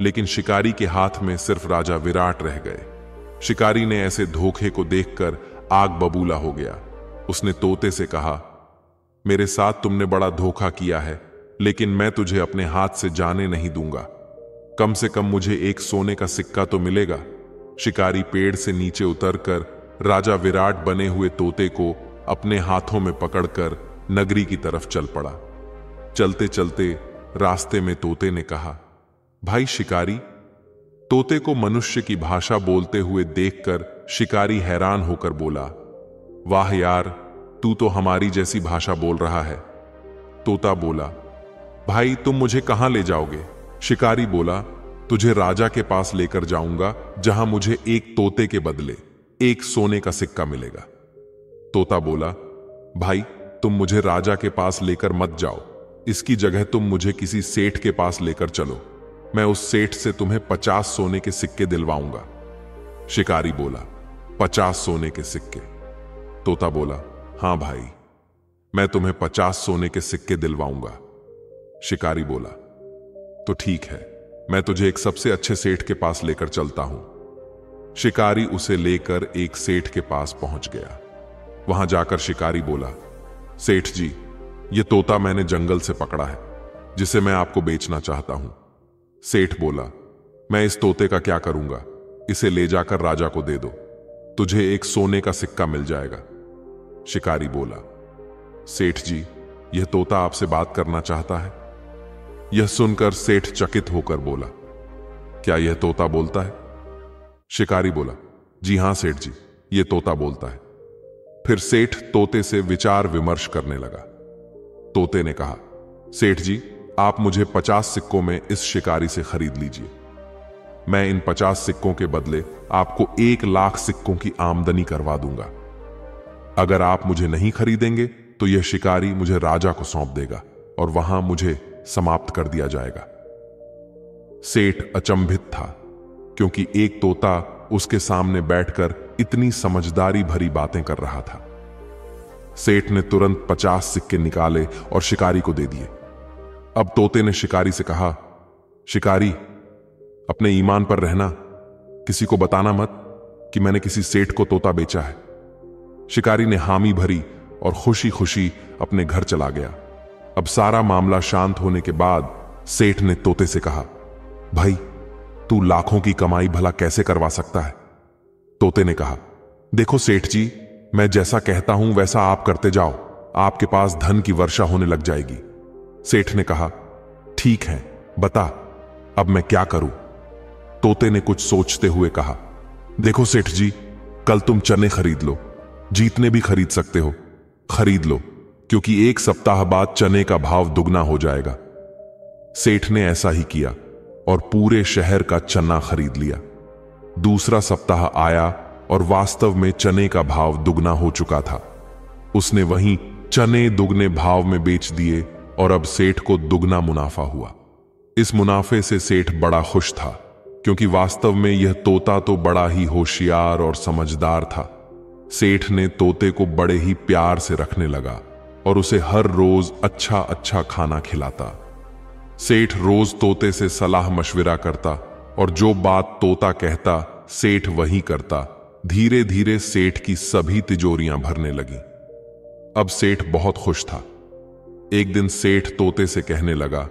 लेकिन शिकारी के हाथ में सिर्फ राजा विराट रह गए। शिकारी ने ऐसे धोखे को देखकर आग बबूला हो गया। उसने तोते से कहा, मेरे साथ तुमने बड़ा धोखा किया है, लेकिन मैं तुझे अपने हाथ से जाने नहीं दूंगा। कम से कम मुझे एक सोने का सिक्का तो मिलेगा। शिकारी पेड़ से नीचे उतरकर राजा विराट बने हुए तोते को अपने हाथों में पकड़कर नगरी की तरफ चल पड़ा। चलते चलते रास्ते में तोते ने कहा, भाई शिकारी। तोते को मनुष्य की भाषा बोलते हुए देखकर शिकारी हैरान होकर बोला, वाह यार, तू तो हमारी जैसी भाषा बोल रहा है। तोता बोला, भाई तुम मुझे कहां ले जाओगे? शिकारी बोला, तुझे राजा के पास लेकर जाऊंगा, जहां मुझे एक तोते के बदले एक सोने का सिक्का मिलेगा। तोता बोला, भाई तुम मुझे राजा के पास लेकर मत जाओ, इसकी जगह तुम मुझे किसी सेठ के पास लेकर चलो। मैं उस सेठ से तुम्हें 50 सोने के सिक्के दिलवाऊंगा। शिकारी बोला, 50 सोने के सिक्के? तोता बोला, हां भाई, मैं तुम्हें 50 सोने के सिक्के दिलवाऊंगा। शिकारी बोला, तो ठीक है, मैं तुझे एक सबसे अच्छे सेठ के पास लेकर चलता हूं। शिकारी उसे लेकर एक सेठ के पास पहुंच गया। वहां जाकर शिकारी बोला, सेठ जी, यह तोता मैंने जंगल से पकड़ा है, जिसे मैं आपको बेचना चाहता हूं। सेठ बोला, मैं इस तोते का क्या करूंगा? इसे ले जाकर राजा को दे दो, तुझे एक सोने का सिक्का मिल जाएगा। शिकारी बोला, सेठ जी, यह तोता आपसे बात करना चाहता है। यह सुनकर सेठ चकित होकर बोला, क्या यह तोता बोलता है? शिकारी बोला, जी हां सेठ जी, यह तोता बोलता है। फिर सेठ तोते से विचार विमर्श करने लगा। तोते ने कहा, सेठ जी, आप मुझे 50 सिक्कों में इस शिकारी से खरीद लीजिए। मैं इन 50 सिक्कों के बदले आपको 1,00,000 सिक्कों की आमदनी करवा दूंगा। अगर आप मुझे नहीं खरीदेंगे तो यह शिकारी मुझे राजा को सौंप देगा और वहां मुझे समाप्त कर दिया जाएगा। सेठ अचंभित था, क्योंकि एक तोता उसके सामने बैठकर इतनी समझदारी भरी बातें कर रहा था। सेठ ने तुरंत 50 सिक्के निकाले और शिकारी को दे दिए। अब तोते ने शिकारी से कहा, शिकारी, अपने ईमान पर रहना, किसी को बताना मत कि मैंने किसी सेठ को तोता बेचा है। शिकारी ने हामी भरी और खुशी खुशी अपने घर चला गया। अब सारा मामला शांत होने के बाद सेठ ने तोते से कहा, भाई, तू लाखों की कमाई भला कैसे करवा सकता है? तोते ने कहा, देखो सेठ जी, मैं जैसा कहता हूं वैसा आप करते जाओ, आपके पास धन की वर्षा होने लग जाएगी। सेठ ने कहा, ठीक है, बता, अब मैं क्या करूं? तोते ने कुछ सोचते हुए कहा, देखो सेठ जी, कल तुम चने खरीद लो, जीतने भी खरीद सकते हो, खरीद लो, क्योंकि 1 सप्ताह बाद चने का भाव दुगना हो जाएगा। सेठ ने ऐसा ही किया और पूरे शहर का चना खरीद लिया। दूसरा सप्ताह आया और वास्तव में चने का भाव दुगना हो चुका था। उसने वहीं चने दुगने भाव में बेच दिए और अब सेठ को दुगना मुनाफा हुआ। इस मुनाफे से सेठ बड़ा खुश था, क्योंकि वास्तव में यह तोता तो बड़ा ही होशियार और समझदार था। सेठ ने तोते को बड़े ही प्यार से रखने लगा और उसे हर रोज अच्छा अच्छा खाना खिलाता। सेठ रोज तोते से सलाह मशविरा करता और जो बात तोता कहता सेठ वही करता। धीरे धीरे सेठ की सभी तिजोरियां भरने लगी। अब सेठ बहुत खुश था। एक दिन सेठ तोते से कहने लगा,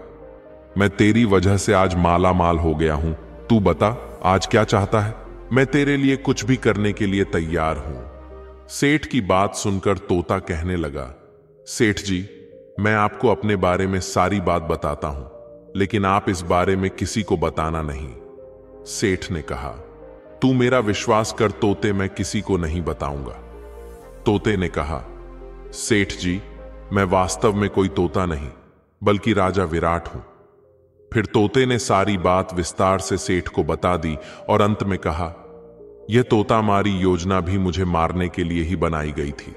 मैं तेरी वजह से आज माला माल हो गया हूं, तू बता आज क्या चाहता है? मैं तेरे लिए कुछ भी करने के लिए तैयार हूं। सेठ की बात सुनकर तोता कहने लगा, सेठ जी, मैं आपको अपने बारे में सारी बात बताता हूं, लेकिन आप इस बारे में किसी को बताना नहीं। सेठ ने कहा, तू मेरा विश्वास कर तोते, मैं किसी को नहीं बताऊंगा। तोते ने कहा, सेठ जी, मैं वास्तव में कोई तोता नहीं, बल्कि राजा विराट हूं। फिर तोते ने सारी बात विस्तार से सेठ को बता दी और अंत में कहा, यह तोता मारी योजना भी मुझे मारने के लिए ही बनाई गई थी।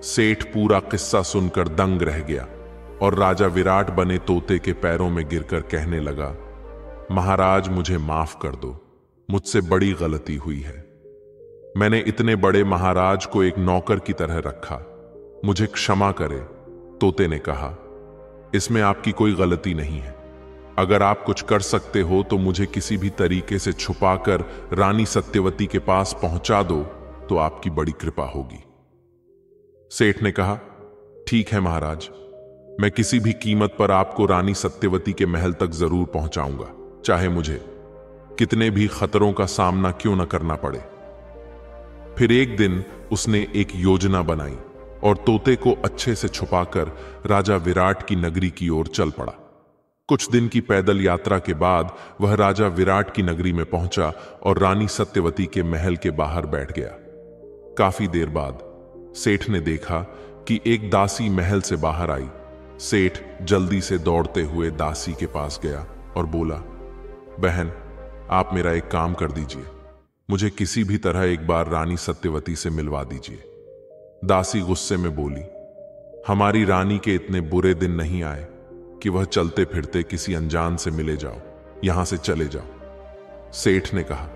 सेठ पूरा किस्सा सुनकर दंग रह गया और राजा विराट बने तोते के पैरों में गिरकर कहने लगा, महाराज, मुझे माफ कर दो, मुझसे बड़ी गलती हुई है। मैंने इतने बड़े महाराज को एक नौकर की तरह रखा, मुझे क्षमा करे। तोते ने कहा, इसमें आपकी कोई गलती नहीं है। अगर आप कुछ कर सकते हो तो मुझे किसी भी तरीके से छुपाकर रानी सत्यवती के पास पहुंचा दो तो आपकी बड़ी कृपा होगी। सेठ ने कहा, ठीक है महाराज, मैं किसी भी कीमत पर आपको रानी सत्यवती के महल तक जरूर पहुंचाऊंगा, चाहे मुझे कितने भी खतरों का सामना क्यों न करना पड़े। फिर एक दिन उसने एक योजना बनाई और तोते को अच्छे से छुपाकर राजा विराट की नगरी की ओर चल पड़ा। कुछ दिन की पैदल यात्रा के बाद वह राजा विराट की नगरी में पहुंचा और रानी सत्यवती के महल के बाहर बैठ गया। काफी देर बाद सेठ ने देखा कि एक दासी महल से बाहर आई। सेठ जल्दी से दौड़ते हुए दासी के पास गया और बोला, बहन, आप मेरा एक काम कर दीजिए, मुझे किसी भी तरह एक बार रानी सत्यवती से मिलवा दीजिए। दासी गुस्से में बोली, हमारी रानी के इतने बुरे दिन नहीं आए कि वह चलते फिरते किसी अनजान से मिले जाओ, यहां से चले जाओ। सेठ ने कहा,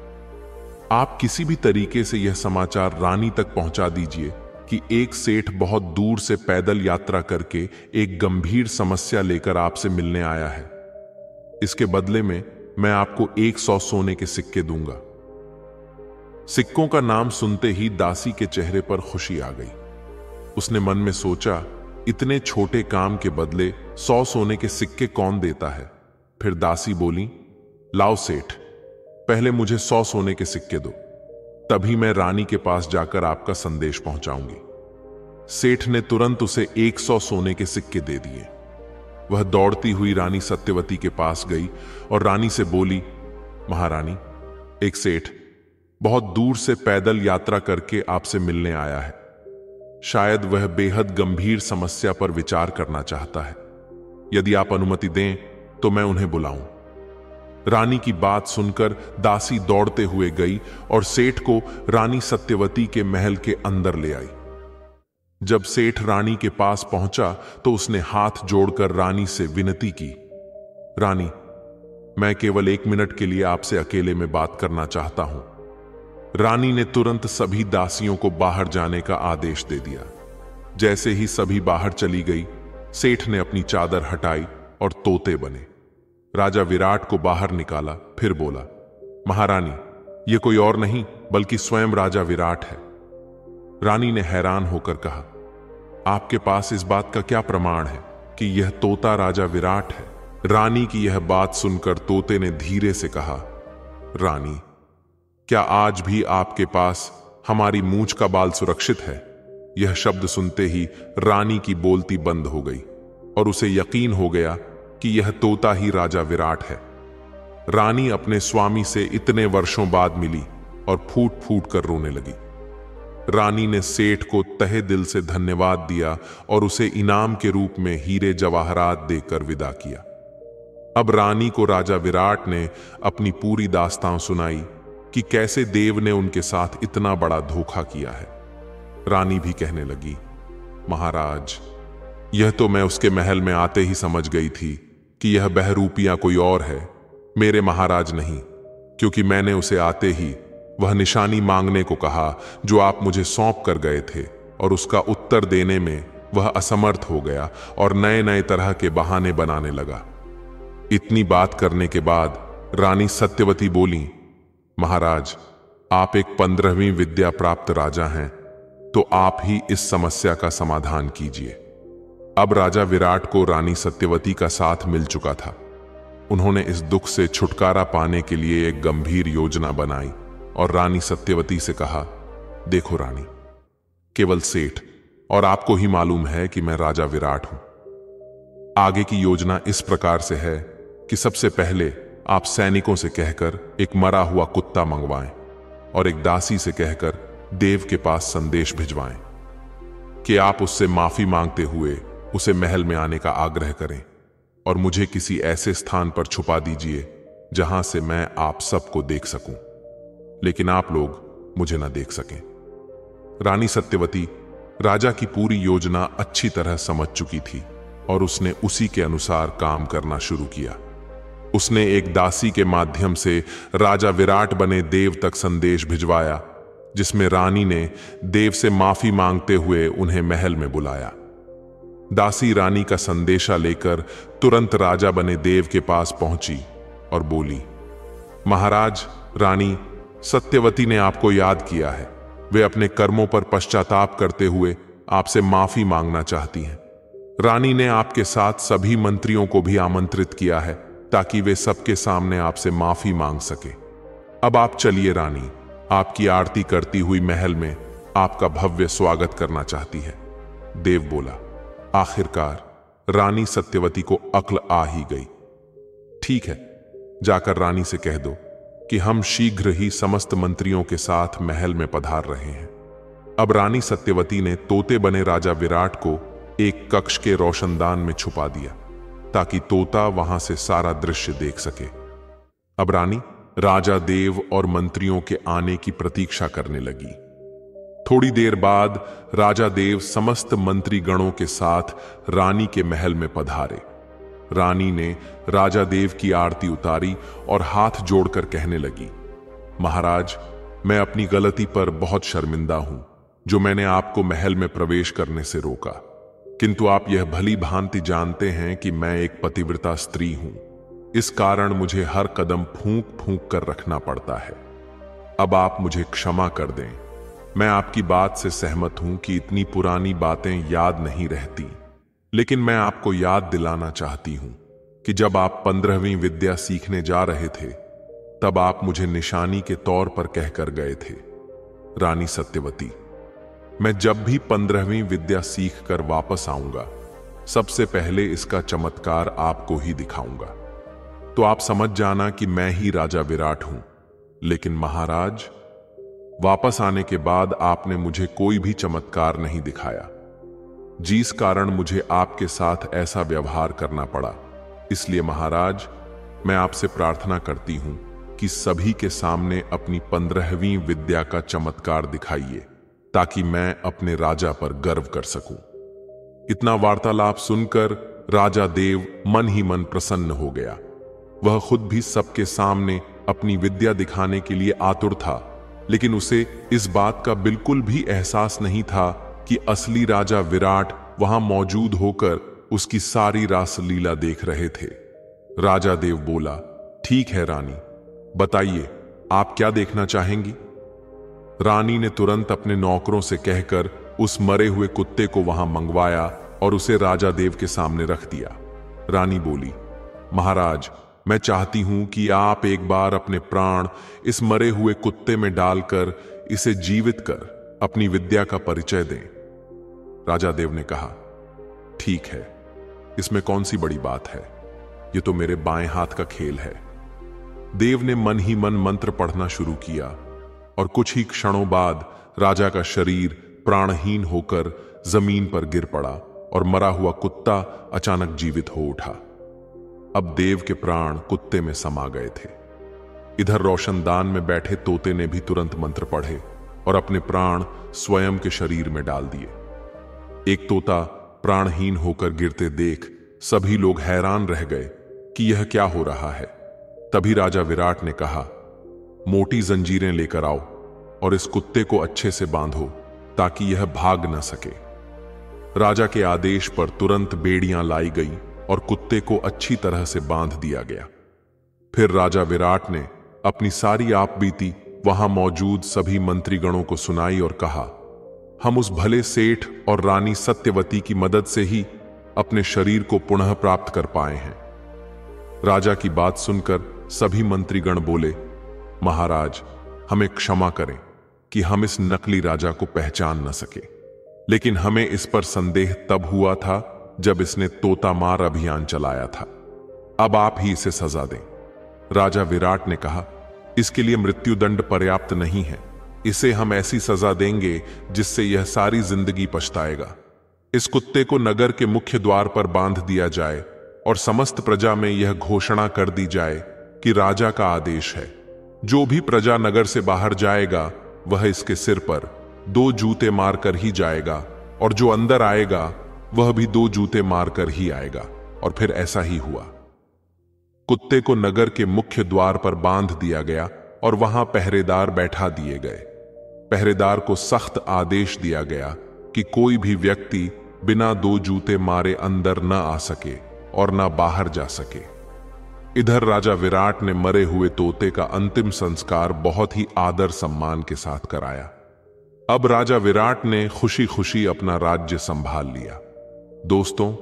आप किसी भी तरीके से यह समाचार रानी तक पहुंचा दीजिए कि एक सेठ बहुत दूर से पैदल यात्रा करके एक गंभीर समस्या लेकर आपसे मिलने आया है। इसके बदले में मैं आपको 100 सोने के सिक्के दूंगा। सिक्कों का नाम सुनते ही दासी के चेहरे पर खुशी आ गई। उसने मन में सोचा, इतने छोटे काम के बदले 100 सोने के सिक्के कौन देता है। फिर दासी बोली, लाओ सेठ, पहले मुझे 100 सोने के सिक्के दो, तभी मैं रानी के पास जाकर आपका संदेश पहुंचाऊंगी। सेठ ने तुरंत उसे 100 सोने के सिक्के दे दिए। वह दौड़ती हुई रानी सत्यवती के पास गई और रानी से बोली, महारानी, एक सेठ बहुत दूर से पैदल यात्रा करके आपसे मिलने आया है। शायद वह बेहद गंभीर समस्या पर विचार करना चाहता है। यदि आप अनुमति दें तो मैं उन्हें बुलाऊं। रानी की बात सुनकर दासी दौड़ते हुए गई और सेठ को रानी सत्यवती के महल के अंदर ले आई। जब सेठ रानी के पास पहुंचा तो उसने हाथ जोड़कर रानी से विनती की, रानी, मैं केवल 1 मिनट के लिए आपसे अकेले में बात करना चाहता हूं। रानी ने तुरंत सभी दासियों को बाहर जाने का आदेश दे दिया। जैसे ही सभी बाहर चली गई, सेठ ने अपनी चादर हटाई और तोते बने। राजा विराट को बाहर निकाला, फिर बोला, महारानी, ये कोई और नहीं बल्कि स्वयं राजा विराट है। रानी ने हैरान होकर कहा, आपके पास इस बात का क्या प्रमाण है कि यह तोता राजा विराट है? रानी की यह बात सुनकर तोते ने धीरे से कहा, रानी, क्या आज भी आपके पास हमारी मूंछ का बाल सुरक्षित है? यह शब्द सुनते ही रानी की बोलती बंद हो गई और उसे यकीन हो गया कि यह तोता ही राजा विराट है। रानी अपने स्वामी से इतने वर्षों बाद मिली और फूट फूट कर रोने लगी। रानी ने सेठ को तहे दिल से धन्यवाद दिया और उसे इनाम के रूप में हीरे जवाहरात देकर विदा किया। अब रानी को राजा विराट ने अपनी पूरी दास्तान सुनाई कि कैसे देव ने उनके साथ इतना बड़ा धोखा किया है। रानी भी कहने लगी, महाराज, यह तो मैं उसके महल में आते ही समझ गई थी कि यह बहरूपिया कोई और है, मेरे महाराज नहीं, क्योंकि मैंने उसे आते ही वह निशानी मांगने को कहा जो आप मुझे सौंप कर गए थे, और उसका उत्तर देने में वह असमर्थ हो गया और नए नए तरह के बहाने बनाने लगा। इतनी बात करने के बाद रानी सत्यवती बोली, महाराज, आप एक 15वीं विद्या प्राप्त राजा हैं, तो आप ही इस समस्या का समाधान कीजिए। अब राजा विराट को रानी सत्यवती का साथ मिल चुका था। उन्होंने इस दुख से छुटकारा पाने के लिए एक गंभीर योजना बनाई और रानी सत्यवती से कहा, देखो रानी, केवल सेठ और आपको ही मालूम है कि मैं राजा विराट हूं। आगे की योजना इस प्रकार से है कि सबसे पहले आप सैनिकों से कहकर एक मरा हुआ कुत्ता मंगवाएं और एक दासी से कहकर देव के पास संदेश भिजवाएं कि आप उससे माफी मांगते हुए उसे महल में आने का आग्रह करें और मुझे किसी ऐसे स्थान पर छुपा दीजिए जहां से मैं आप सबको देख सकूं, लेकिन आप लोग मुझे न देख सकें। रानी सत्यवती राजा की पूरी योजना अच्छी तरह समझ चुकी थी और उसने उसी के अनुसार काम करना शुरू किया। उसने एक दासी के माध्यम से राजा विराट बने देव तक संदेश भिजवाया, जिसमें रानी ने देव से माफी मांगते हुए उन्हें महल में बुलाया। दासी रानी का संदेशा लेकर तुरंत राजा बने देव के पास पहुंची और बोली, महाराज, रानी सत्यवती ने आपको याद किया है। वे अपने कर्मों पर पश्चाताप करते हुए आपसे माफी मांगना चाहती हैं। रानी ने आपके साथ सभी मंत्रियों को भी आमंत्रित किया है ताकि वे सबके सामने आपसे माफी मांग सके। अब आप चलिए रानी, आपकी आरती करती हुई महल में आपका भव्य स्वागत करना चाहती है। देव बोला। आखिरकार रानी सत्यवती को अक्ल आ ही गई। ठीक है, जाकर रानी से कह दो कि हम शीघ्र ही समस्त मंत्रियों के साथ महल में पधार रहे हैं। अब रानी सत्यवती ने तोते बने राजा विराट को एक कक्ष के रोशनदान में छुपा दिया ताकि तोता वहां से सारा दृश्य देख सके। अब रानी राजा देव और मंत्रियों के आने की प्रतीक्षा करने लगी। थोड़ी देर बाद राजा देव समस्त मंत्री गणों के साथ रानी के महल में पधारे। रानी ने राजा देव की आरती उतारी और हाथ जोड़कर कहने लगी, महाराज, मैं अपनी गलती पर बहुत शर्मिंदा हूं जो मैंने आपको महल में प्रवेश करने से रोका, किंतु आप यह भली भांति जानते हैं कि मैं एक पतिव्रता स्त्री हूं। इस कारण मुझे हर कदम फूंक फूंक कर रखना पड़ता है। अब आप मुझे क्षमा कर दें। मैं आपकी बात से सहमत हूं कि इतनी पुरानी बातें याद नहीं रहती, लेकिन मैं आपको याद दिलाना चाहती हूं कि जब आप 15वीं विद्या सीखने जा रहे थे तब आप मुझे निशानी के तौर पर कहकर गए थे, रानी सत्यवती, मैं जब भी 15वीं विद्या सीख कर वापस आऊंगा सबसे पहले इसका चमत्कार आपको ही दिखाऊंगा। तो आप समझ जाना कि मैं ही राजा विराट हूं। लेकिन महाराज, वापस आने के बाद आपने मुझे कोई भी चमत्कार नहीं दिखाया, जिस कारण मुझे आपके साथ ऐसा व्यवहार करना पड़ा। इसलिए महाराज, मैं आपसे प्रार्थना करती हूं कि सभी के सामने अपनी 15वीं विद्या का चमत्कार दिखाइए, ताकि मैं अपने राजा पर गर्व कर सकूं। इतना वार्तालाप सुनकर राजा देव मन ही मन प्रसन्न हो गया। वह खुद भी सबके सामने अपनी विद्या दिखाने के लिए आतुर था, लेकिन उसे इस बात का बिल्कुल भी एहसास नहीं था कि असली राजा विराट वहां मौजूद होकर उसकी सारी रासलीला देख रहे थे। राजा देव बोला, ठीक है रानी, बताइए आप क्या देखना चाहेंगी। रानी ने तुरंत अपने नौकरों से कहकर उस मरे हुए कुत्ते को वहां मंगवाया और उसे राजा देव के सामने रख दिया। रानी बोली, महाराज, मैं चाहती हूं कि आप एक बार अपने प्राण इस मरे हुए कुत्ते में डालकर इसे जीवित कर अपनी विद्या का परिचय दें। राजा देव ने कहा, ठीक है, इसमें कौन सी बड़ी बात है, ये तो मेरे बाएं हाथ का खेल है। देव ने मन ही मन मंत्र पढ़ना शुरू किया और कुछ ही क्षणों बाद राजा का शरीर प्राणहीन होकर जमीन पर गिर पड़ा और मरा हुआ कुत्ता अचानक जीवित हो उठा। अब देव के प्राण कुत्ते में समा गए थे। इधर रोशनदान में बैठे तोते ने भी तुरंत मंत्र पढ़े और अपने प्राण स्वयं के शरीर में डाल दिए। एक तोता प्राणहीन होकर गिरते देख सभी लोग हैरान रह गए कि यह क्या हो रहा है। तभी राजा विराट ने कहा, मोटी जंजीरें लेकर आओ और इस कुत्ते को अच्छे से बांधो ताकि यह भाग न सके। राजा के आदेश पर तुरंत बेड़ियां लाई गई और कुत्ते को अच्छी तरह से बांध दिया गया। फिर राजा विराट ने अपनी सारी आपबीती वहां मौजूद सभी मंत्रीगणों को सुनाई और कहा, हम उस भले सेठ और रानी सत्यवती की मदद से ही अपने शरीर को पुनः प्राप्त कर पाए हैं। राजा की बात सुनकर सभी मंत्रीगण बोले, महाराज, हमें क्षमा करें कि हम इस नकली राजा को पहचान न सके, लेकिन हमें इस पर संदेह तब हुआ था जब इसने तोता मार अभियान चलाया था। अब आप ही इसे सजा दें। राजा विराट ने कहा, इसके लिए मृत्युदंड पर्याप्त नहीं है, इसे हम ऐसी सजा देंगे जिससे यह सारी जिंदगी पछताएगा। इस कुत्ते को नगर के मुख्य द्वार पर बांध दिया जाए और समस्त प्रजा में यह घोषणा कर दी जाए कि राजा का आदेश है, जो भी प्रजा नगर से बाहर जाएगा वह इसके सिर पर 2 जूते मारकर ही जाएगा और जो अंदर आएगा वह भी 2 जूते मारकर ही आएगा। और फिर ऐसा ही हुआ। कुत्ते को नगर के मुख्य द्वार पर बांध दिया गया और वहां पहरेदार बैठा दिए गए। पहरेदार को सख्त आदेश दिया गया कि कोई भी व्यक्ति बिना 2 जूते मारे अंदर न आ सके और न बाहर जा सके। इधर राजा विराट ने मरे हुए तोते का अंतिम संस्कार बहुत ही आदर सम्मान के साथ कराया। अब राजा विराट ने खुशी खुशी अपना राज्य संभाल लिया। दोस्तों,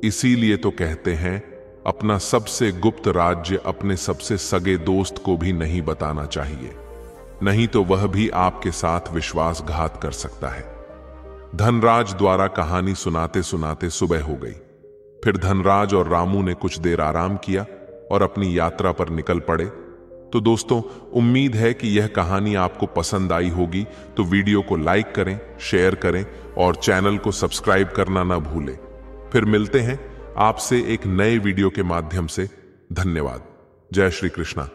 इसीलिए तो कहते हैं, अपना सबसे गुप्त राज्य अपने सबसे सगे दोस्त को भी नहीं बताना चाहिए, नहीं तो वह भी आपके साथ विश्वासघात कर सकता है। धनराज द्वारा कहानी सुनाते सुनाते सुबह हो गई। फिर धनराज और रामू ने कुछ देर आराम किया और अपनी यात्रा पर निकल पड़े। तो दोस्तों, उम्मीद है कि यह कहानी आपको पसंद आई होगी। तो वीडियो को लाइक करें, शेयर करें और चैनल को सब्सक्राइब करना ना भूलें। फिर मिलते हैं आपसे एक नए वीडियो के माध्यम से। धन्यवाद। जय श्री कृष्णा।